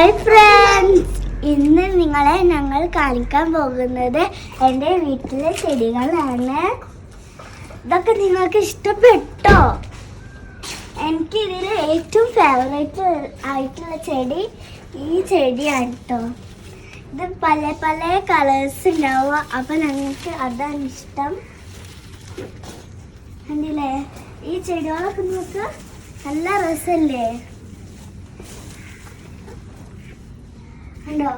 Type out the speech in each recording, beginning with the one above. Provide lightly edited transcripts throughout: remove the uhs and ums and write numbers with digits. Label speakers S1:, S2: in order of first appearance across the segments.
S1: Hi friends, ഇന്ന് നിങ്ങളെ ഞങ്ങൾ കാണിക്കാൻ പോകുന്നത് എൻ്റെ വീട്ടിലെ ചെടികളാണ്. ഇതൊക്കെ നിങ്ങൾക്ക് ഇഷ്ടപ്പെട്ടോ? എനിക്കിതിൽ ഏറ്റവും ഫേവറേറ്റ് ആയിട്ടുള്ള ചെടി ഈ ചെടിയാണ് കേട്ടോ. ഇത് പല പല കളേഴ്സ് ഉണ്ടാവുക, അപ്പം ഞങ്ങൾക്ക് അതാണ് ഇഷ്ടം. കണ്ടില്ലേ, ഈ ചെടികളൊക്കെ നോക്കുക, നല്ല രസമല്ലേ? കണ്ടോ,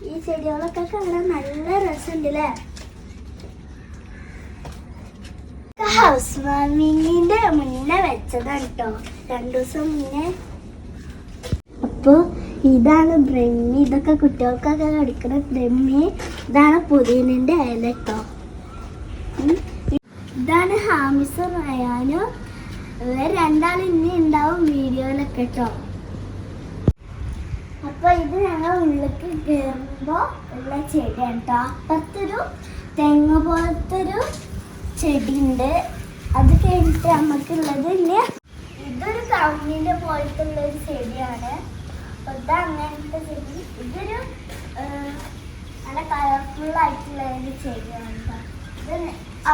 S1: ഈ ചെടികളൊക്കെ കാണാൻ നല്ല രസമുണ്ടല്ലേ? ഹൗസ് വാമിങ്ങിന്റെ മുന്നേ വെച്ചതാണ് കേട്ടോ, 2 ദിവസം മുന്നേ. അപ്പോൾ ഇതാണ് ബ്രഹ്മി, ഇതൊക്കെ കുട്ടികൾക്കൊക്കെ കടിക്കുന്ന ബ്രഹ്മി. ഇതാണ് പുതിനന്റെ ഇല കേട്ടോ. ഇതാണ് ഹാമിസും റയാനും. ഇവർ രണ്ടാളും ഇനി ഉണ്ടാവും വീഡിയോയിലൊക്കെ കേട്ടോ. അപ്പൊ ഇത് ഞങ്ങൾ ഉള്ളിലേക്ക് കയറുമ്പോ ഉള്ള ചെടിയാണ് കേട്ടോ. അപ്പുറത്തൊരു തെങ്ങ് പോലത്തൊരു ചെടി ഉണ്ട്, അത് കഴിഞ്ഞിട്ട് നമുക്കുള്ളത് ഇല്ല. ഇതൊരു കവുങ്ങിന്റെ പോലത്തുള്ള ഒരു ചെടിയാണ്. അപ്പൊ ഇത് അങ്ങനത്തെ ചെടി. ഇതൊരു നല്ല കളർഫുൾ ആയിട്ടുള്ള ഒരു ചെടിയാണ് കേട്ടോ. ഇത്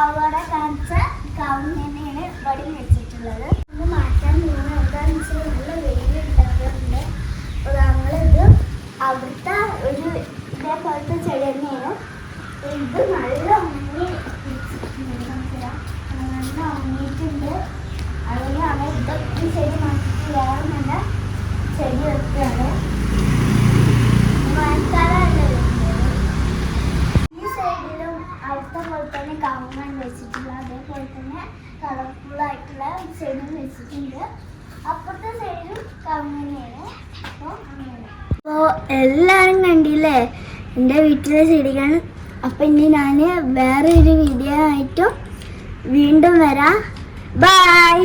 S1: അവിടെ കാണിച്ച കവുങ്ങ് തന്നെയാണ് ഇവിടെ വെച്ചിട്ടുള്ളത്. ഇത് മാറ്റാൻ പോകുന്നത് എന്താണെന്ന് വെച്ചാൽ നല്ല വെയിൽ ഉണ്ടാക്കാറുണ്ട്. അപ്പോൾ നമ്മളിത് അവിടുത്തെ ഒരു ഇതേപോലത്തെ ചെടി തന്നെയാണ്. ഇത് നല്ല നല്ല ഉണങ്ങിയിട്ടുണ്ട്. അങ്ങനെയാണ് ഇതൊക്കെ ചെടി മാറ്റിയിട്ട് വേറെ നല്ല ചെടി വെക്കുകയാണ്. മഴക്കാലമല്ലേ ഈ സൈഡിലും അടുത്ത പോലെ തന്നെ കവുങ്ങാൻ വെച്ചിട്ടുള്ള, അതേപോലെ തന്നെ കളർഫുൾ ആയിട്ടുള്ള ചെടിയും വെച്ചിട്ടുണ്ട്. അപ്പുറത്തെ സൈഡിലും കവുങ്ങനെയാണ്. അപ്പോൾ എല്ലാവരും കണ്ടില്ലേ എൻ്റെ വീട്ടിലെ ചെടികൾ. അപ്പം ഇനി ഞാൻ വേറെ ഒരു വീഡിയോ ആയിട്ടും വീണ്ടും വരാം. ബൈ.